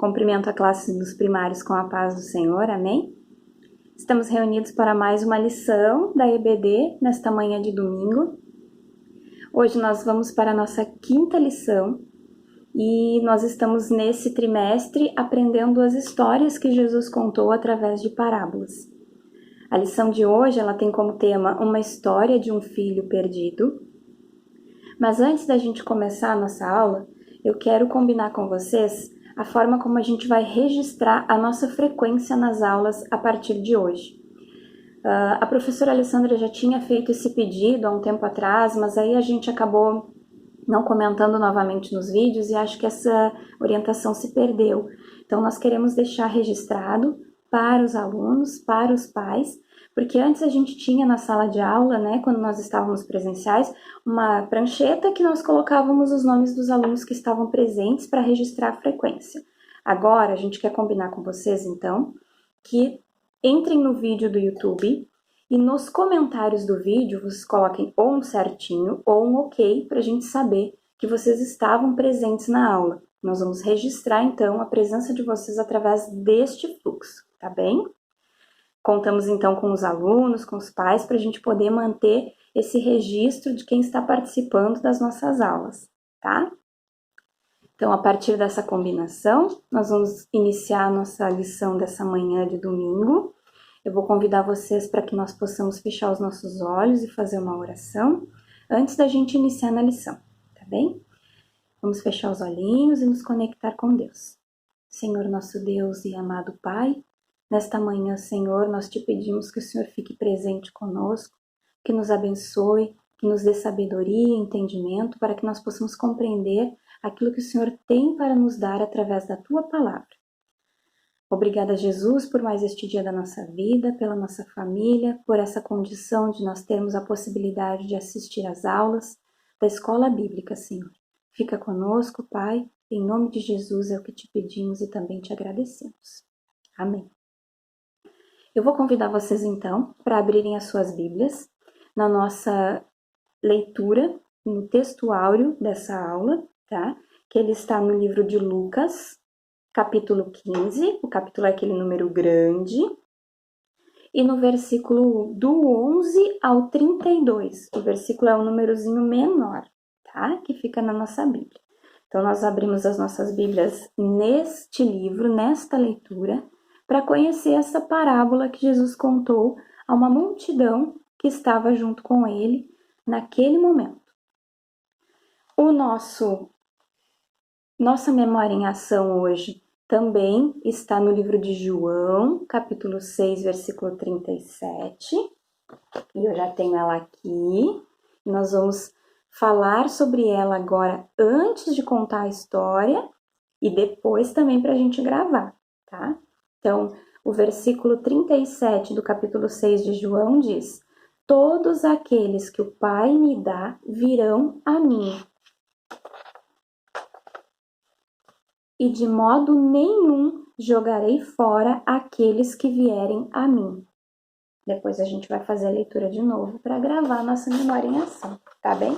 Cumprimento a classe dos primários com a paz do Senhor, amém? Estamos reunidos para mais uma lição da EBD nesta manhã de domingo. Hoje nós vamos para a nossa quinta lição e nós estamos nesse trimestre aprendendo as histórias que Jesus contou através de parábolas. A lição de hoje ela tem como tema uma história de um filho perdido. Mas antes da gente começar a nossa aula, eu quero combinar com vocês a forma como a gente vai registrar a nossa frequência nas aulas a partir de hoje. A professora Alessandra já tinha feito esse pedido há um tempo atrás, mas aí a gente acabou não comentando novamente nos vídeos e acho que essa orientação se perdeu. Então nós queremos deixar registrado para os alunos, para os pais, porque antes a gente tinha na sala de aula, né, quando nós estávamos presenciais, uma prancheta que nós colocávamos os nomes dos alunos que estavam presentes para registrar a frequência. Agora a gente quer combinar com vocês, então, que entrem no vídeo do YouTube e nos comentários do vídeo vocês coloquem ou um certinho ou um ok para a gente saber que vocês estavam presentes na aula. Nós vamos registrar, então, a presença de vocês através deste fluxo, tá bem? Contamos, então, com os alunos, com os pais, para a gente poder manter esse registro de quem está participando das nossas aulas, tá? Então, a partir dessa combinação, nós vamos iniciar a nossa lição dessa manhã de domingo. Eu vou convidar vocês para que nós possamos fechar os nossos olhos e fazer uma oração antes da gente iniciar na lição, tá bem? Vamos fechar os olhinhos e nos conectar com Deus. Senhor, nosso Deus e amado Pai, nesta manhã, Senhor, nós te pedimos que o Senhor fique presente conosco, que nos abençoe, que nos dê sabedoria e entendimento para que nós possamos compreender aquilo que o Senhor tem para nos dar através da Tua Palavra. Obrigada, Jesus, por mais este dia da nossa vida, pela nossa família, por essa condição de nós termos a possibilidade de assistir às aulas da Escola Bíblica, Senhor. Fica conosco, Pai, em nome de Jesus é o que te pedimos e também te agradecemos. Amém. Eu vou convidar vocês, então, para abrirem as suas Bíblias na nossa leitura, no texto áureo dessa aula, tá? Que ele está no livro de Lucas, capítulo 15, o capítulo é aquele número grande, e no versículo do 11 ao 32, o versículo é um númerozinho menor, tá? Que fica na nossa Bíblia. Então, nós abrimos as nossas Bíblias neste livro, nesta leitura, para conhecer essa parábola que Jesus contou a uma multidão que estava junto com ele naquele momento. Nossa memória em ação hoje também está no livro de João, capítulo 6, versículo 37. E eu já tenho ela aqui. Nós vamos falar sobre ela agora antes de contar a história e depois também para a gente gravar, tá? Então, o versículo 37 do capítulo 6 de João diz: todos aqueles que o Pai me dá virão a mim, e de modo nenhum jogarei fora aqueles que vierem a mim. Depois a gente vai fazer a leitura de novo para gravar nossa memória em ação, tá bem?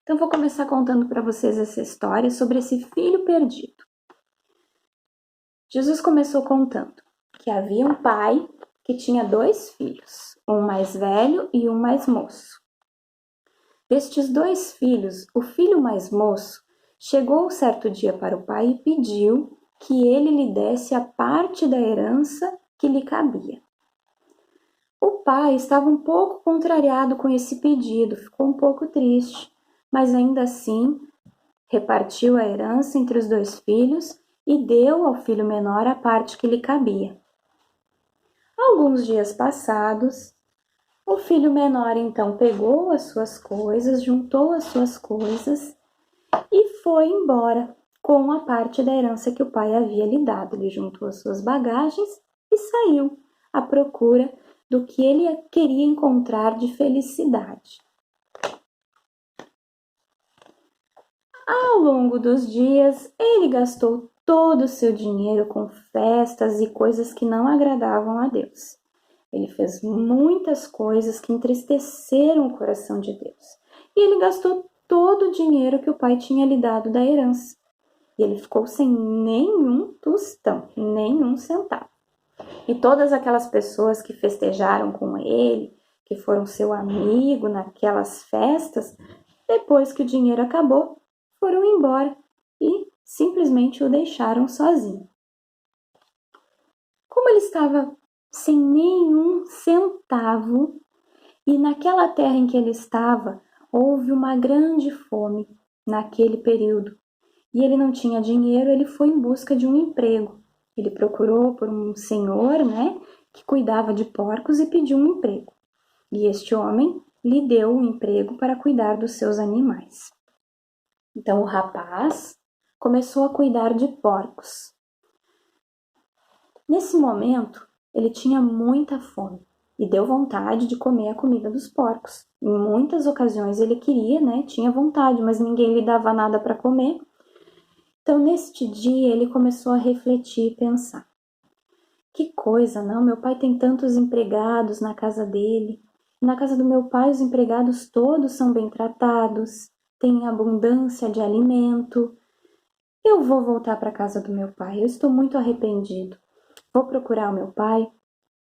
Então, vou começar contando para vocês essa história sobre esse filho perdido. Jesus começou contando que havia um pai que tinha 2 filhos, um mais velho e um mais moço. Destes 2 filhos, o filho mais moço chegou certo dia para o pai e pediu que ele lhe desse a parte da herança que lhe cabia. O pai estava um pouco contrariado com esse pedido, ficou um pouco triste, mas ainda assim repartiu a herança entre os 2 filhos e deu ao filho menor a parte que lhe cabia. Alguns dias passados, o filho menor então pegou as suas coisas, juntou as suas coisas e foi embora com a parte da herança que o pai havia lhe dado. Ele juntou as suas bagagens e saiu à procura do que ele queria encontrar de felicidade. Ao longo dos dias, ele gastou todo o seu dinheiro com festas e coisas que não agradavam a Deus. Ele fez muitas coisas que entristeceram o coração de Deus. E ele gastou todo o dinheiro que o pai tinha lhe dado da herança. E ele ficou sem nenhum tostão, nenhum centavo. E todas aquelas pessoas que festejaram com ele, que foram seu amigo naquelas festas, depois que o dinheiro acabou, foram embora e simplesmente o deixaram sozinho. Como ele estava sem nenhum centavo, e naquela terra em que ele estava, houve uma grande fome naquele período, e ele não tinha dinheiro, ele foi em busca de um emprego. Ele procurou por um senhor, que cuidava de porcos e pediu um emprego. E este homem lhe deu um emprego para cuidar dos seus animais. Então o rapaz começou a cuidar de porcos. Nesse momento, ele tinha muita fome e deu vontade de comer a comida dos porcos. Em muitas ocasiões ele queria, tinha vontade, mas ninguém lhe dava nada para comer. Então, neste dia, ele começou a refletir e pensar. Que coisa, não? Meu pai tem tantos empregados na casa dele. Na casa do meu pai, os empregados todos são bem tratados, têm abundância de alimento. Eu vou voltar para a casa do meu pai, eu estou muito arrependido. Vou procurar o meu pai,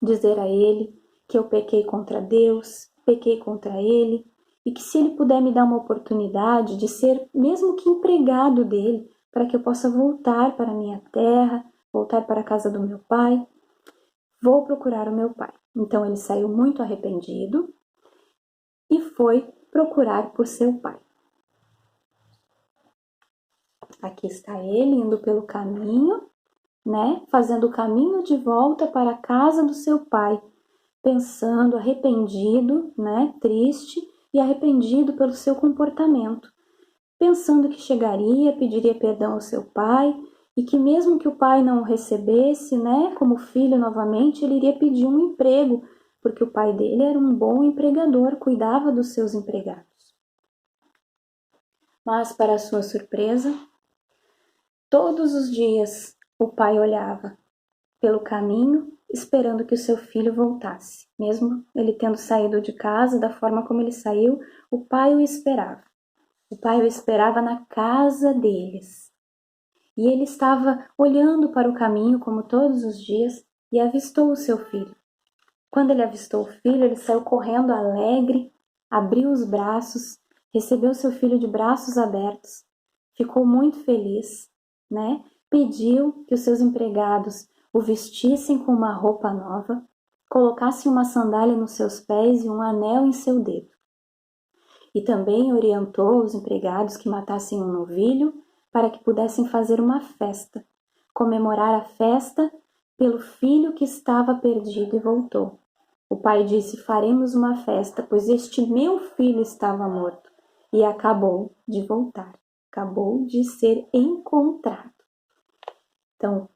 dizer a ele que eu pequei contra Deus, pequei contra ele, e que se ele puder me dar uma oportunidade de ser, mesmo que empregado dele, para que eu possa voltar para a minha terra, voltar para a casa do meu pai, vou procurar o meu pai. Então ele saiu muito arrependido e foi procurar por seu pai. Aqui está ele indo pelo caminho, fazendo o caminho de volta para a casa do seu pai, pensando, arrependido, triste e arrependido pelo seu comportamento, pensando que chegaria, pediria perdão ao seu pai e que mesmo que o pai não o recebesse, como filho novamente, ele iria pedir um emprego, porque o pai dele era um bom empregador, cuidava dos seus empregados. Mas, para sua surpresa, todos os dias o pai olhava pelo caminho, esperando que o seu filho voltasse. Mesmo ele tendo saído de casa da forma como ele saiu, o pai o esperava. O pai o esperava na casa deles. E ele estava olhando para o caminho, como todos os dias, e avistou o seu filho. Quando ele avistou o filho, ele saiu correndo alegre, abriu os braços, recebeu seu filho de braços abertos, ficou muito feliz, Pediu que os seus empregados o vestissem com uma roupa nova, colocassem uma sandália nos seus pés e um anel em seu dedo. E também orientou os empregados que matassem um novilho para que pudessem fazer uma festa, comemorar a festa pelo filho que estava perdido e voltou. O pai disse: faremos uma festa, pois este meu filho estava morto e acabou de voltar, acabou de ser encontrado. Então,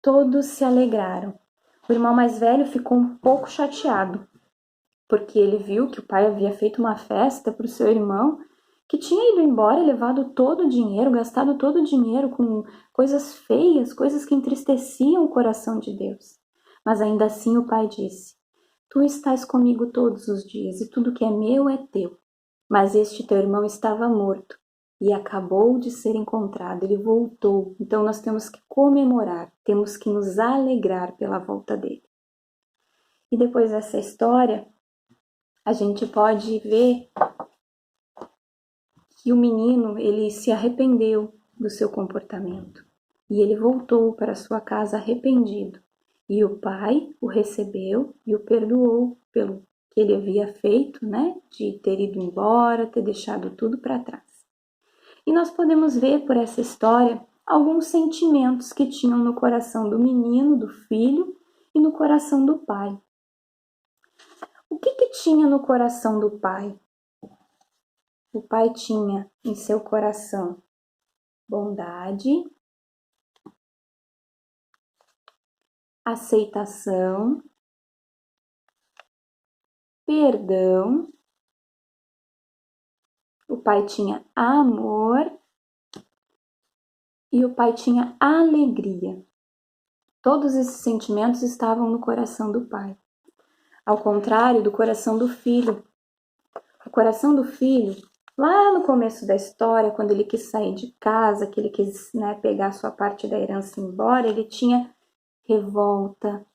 todos se alegraram. O irmão mais velho ficou um pouco chateado, porque ele viu que o pai havia feito uma festa para o seu irmão, que tinha ido embora e levado todo o dinheiro, gastado todo o dinheiro com coisas feias, coisas que entristeciam o coração de Deus. Mas ainda assim o pai disse: tu estás comigo todos os dias e tudo que é meu é teu. Mas este teu irmão estava morto e acabou de ser encontrado, ele voltou. Então nós temos que comemorar, temos que nos alegrar pela volta dele. E depois dessa história, a gente pode ver que o menino, ele se arrependeu do seu comportamento e ele voltou para sua casa arrependido. E o pai o recebeu e o perdoou pelo que ele havia feito, de ter ido embora, ter deixado tudo para trás. E nós podemos ver por essa história alguns sentimentos que tinham no coração do menino, do filho, e no coração do pai. O que tinha no coração do pai? O pai tinha em seu coração bondade, aceitação, perdão. O pai tinha amor e o pai tinha alegria. Todos esses sentimentos estavam no coração do pai. Ao contrário do coração do filho. O coração do filho Lá no começo da história, quando ele quis sair de casa, que ele quis, né, pegar sua parte da herança e ir embora, ele tinha revolta,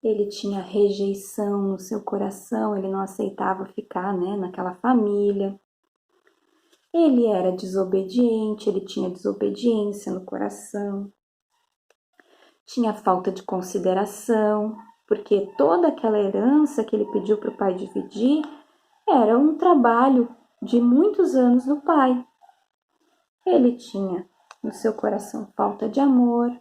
ele tinha rejeição no seu coração, ele não aceitava ficar, né, naquela família. Ele era desobediente, ele tinha desobediência no coração, tinha falta de consideração, porque toda aquela herança que ele pediu para o pai dividir era um trabalho de muitos anos do pai. Ele tinha no seu coração falta de amor,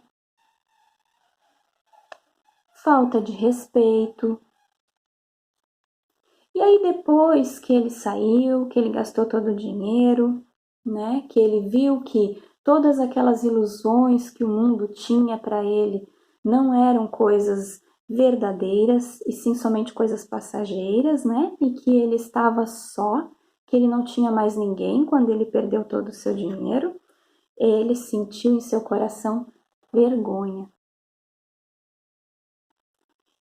falta de respeito. E aí depois que ele saiu, que ele gastou todo o dinheiro, né, que ele viu que todas aquelas ilusões que o mundo tinha para ele não eram coisas verdadeiras e sim somente coisas passageiras, né, e que ele estava só, que ele não tinha mais ninguém quando ele perdeu todo o seu dinheiro, ele sentiu em seu coração vergonha.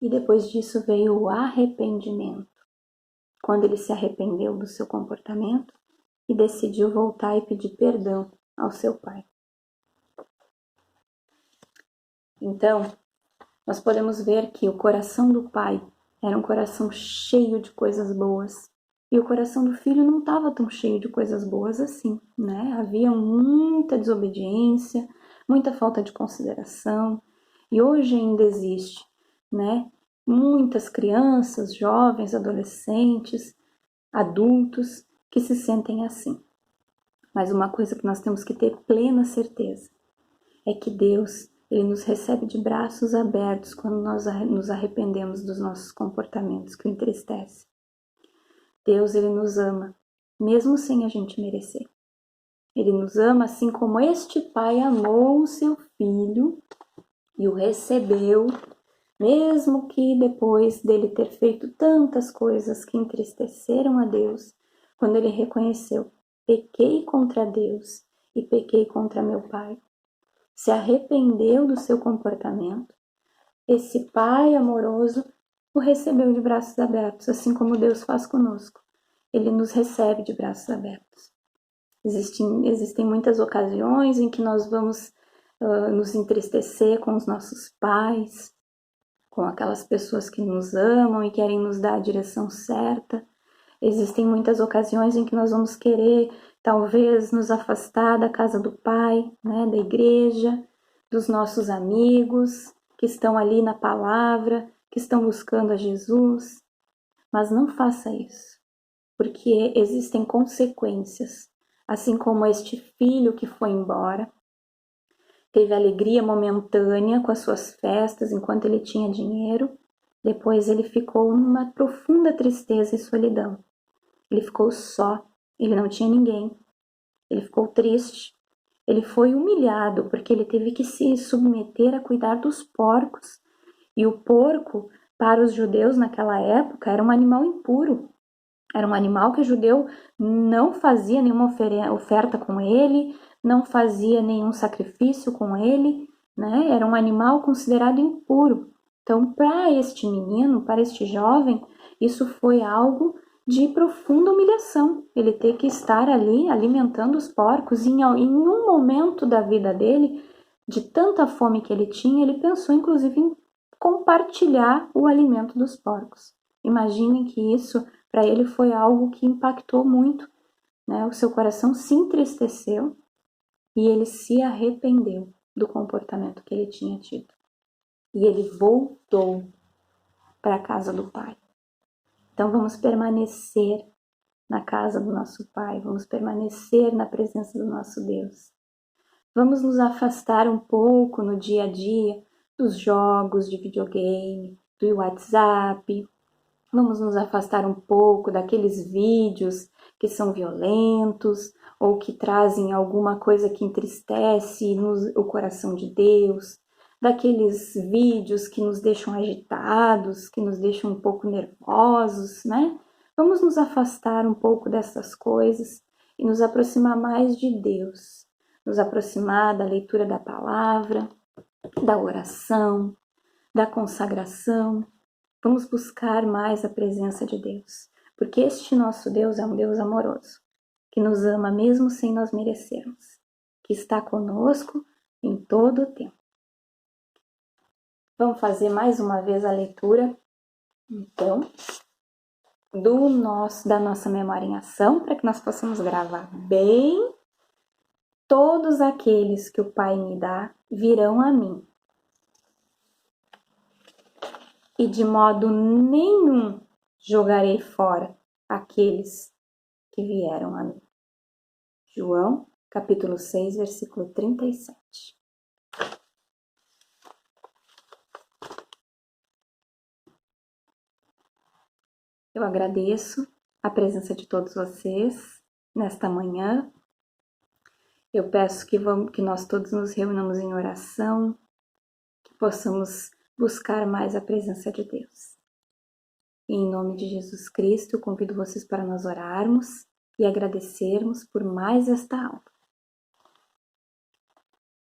E depois disso veio o arrependimento, quando ele se arrependeu do seu comportamento e decidiu voltar e pedir perdão ao seu pai. Então, nós podemos ver que o coração do pai era um coração cheio de coisas boas e o coração do filho não estava tão cheio de coisas boas assim, né? Havia muita desobediência, muita falta de consideração e hoje ainda existe, né? Muitas crianças, jovens, adolescentes, adultos que se sentem assim. Mas uma coisa que nós temos que ter plena certeza é que Deus, Ele nos recebe de braços abertos quando nós nos arrependemos dos nossos comportamentos que o entristecem. Deus, Ele nos ama, mesmo sem a gente merecer. Ele nos ama assim como este pai amou o seu filho e o recebeu, mesmo que depois dele ter feito tantas coisas que entristeceram a Deus, quando ele reconheceu: pequei contra Deus e pequei contra meu pai. Se arrependeu do seu comportamento, esse pai amoroso o recebeu de braços abertos, assim como Deus faz conosco. Ele nos recebe de braços abertos. Existem muitas ocasiões em que nós vamos nos entristecer com os nossos pais, com aquelas pessoas que nos amam e querem nos dar a direção certa. Existem muitas ocasiões em que nós vamos querer, talvez, nos afastar da casa do Pai, né, da igreja, dos nossos amigos que estão ali na palavra, que estão buscando a Jesus. Mas não faça isso, porque existem consequências. Assim como este filho que foi embora, teve alegria momentânea com as suas festas enquanto ele tinha dinheiro, depois ele ficou numa profunda tristeza e solidão. Ele ficou só, ele não tinha ninguém, ele ficou triste, ele foi humilhado porque ele teve que se submeter a cuidar dos porcos. E o porco, para os judeus naquela época, era um animal impuro. Era um animal que o judeu não fazia nenhuma oferta com ele, não fazia nenhum sacrifício com ele, né? Era um animal considerado impuro. Então, para este menino, para este jovem, isso foi algo de profunda humilhação. Ele ter que estar ali alimentando os porcos. Em um momento da vida dele, de tanta fome que ele tinha, ele pensou inclusive em compartilhar o alimento dos porcos. Imaginem que isso para ele foi algo que impactou muito, né? O seu coração se entristeceu e ele se arrependeu do comportamento que ele tinha tido. E ele voltou para a casa do Pai. Então vamos permanecer na casa do nosso Pai, vamos permanecer na presença do nosso Deus. Vamos nos afastar um pouco no dia a dia dos jogos de videogame, do WhatsApp. Vamos nos afastar um pouco daqueles vídeos que são violentos ou que trazem alguma coisa que entristece o coração de Deus, daqueles vídeos que nos deixam agitados, que nos deixam um pouco nervosos, né? Vamos nos afastar um pouco dessas coisas e nos aproximar mais de Deus, nos aproximar da leitura da palavra, da oração, da consagração. Vamos buscar mais a presença de Deus. porque este nosso Deus é um Deus amoroso, que nos ama mesmo sem nós merecermos, que está conosco em todo o tempo. Vamos fazer mais uma vez a leitura, então, da nossa memória em ação, para que nós possamos gravar bem. Todos aqueles que o Pai me dá virão a mim, e de modo nenhum jogarei fora aqueles que vieram a mim. João, capítulo 6, versículo 37. Eu agradeço a presença de todos vocês nesta manhã. Eu peço que nós todos nos reunamos em oração, que possamos buscar mais a presença de Deus. E em nome de Jesus Cristo, eu convido vocês para nós orarmos e agradecermos por mais esta aula.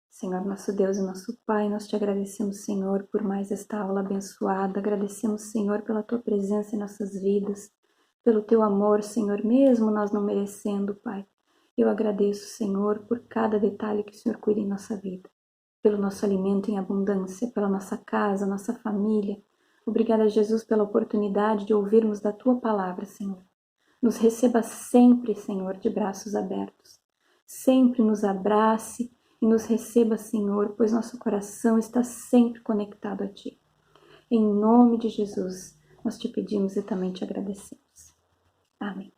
Senhor, nosso Deus e nosso Pai, nós te agradecemos, Senhor, por mais esta aula abençoada. Agradecemos, Senhor, pela tua presença em nossas vidas, pelo teu amor, Senhor, mesmo nós não merecendo, Pai. Eu agradeço, Senhor, por cada detalhe que o Senhor cuida em nossa vida, pelo nosso alimento em abundância, pela nossa casa, nossa família. Obrigada, Jesus, pela oportunidade de ouvirmos da tua palavra, Senhor. Nos receba sempre, Senhor, de braços abertos. Sempre nos abrace e nos receba, Senhor, pois nosso coração está sempre conectado a Ti. Em nome de Jesus, nós te pedimos e também te agradecemos. Amém.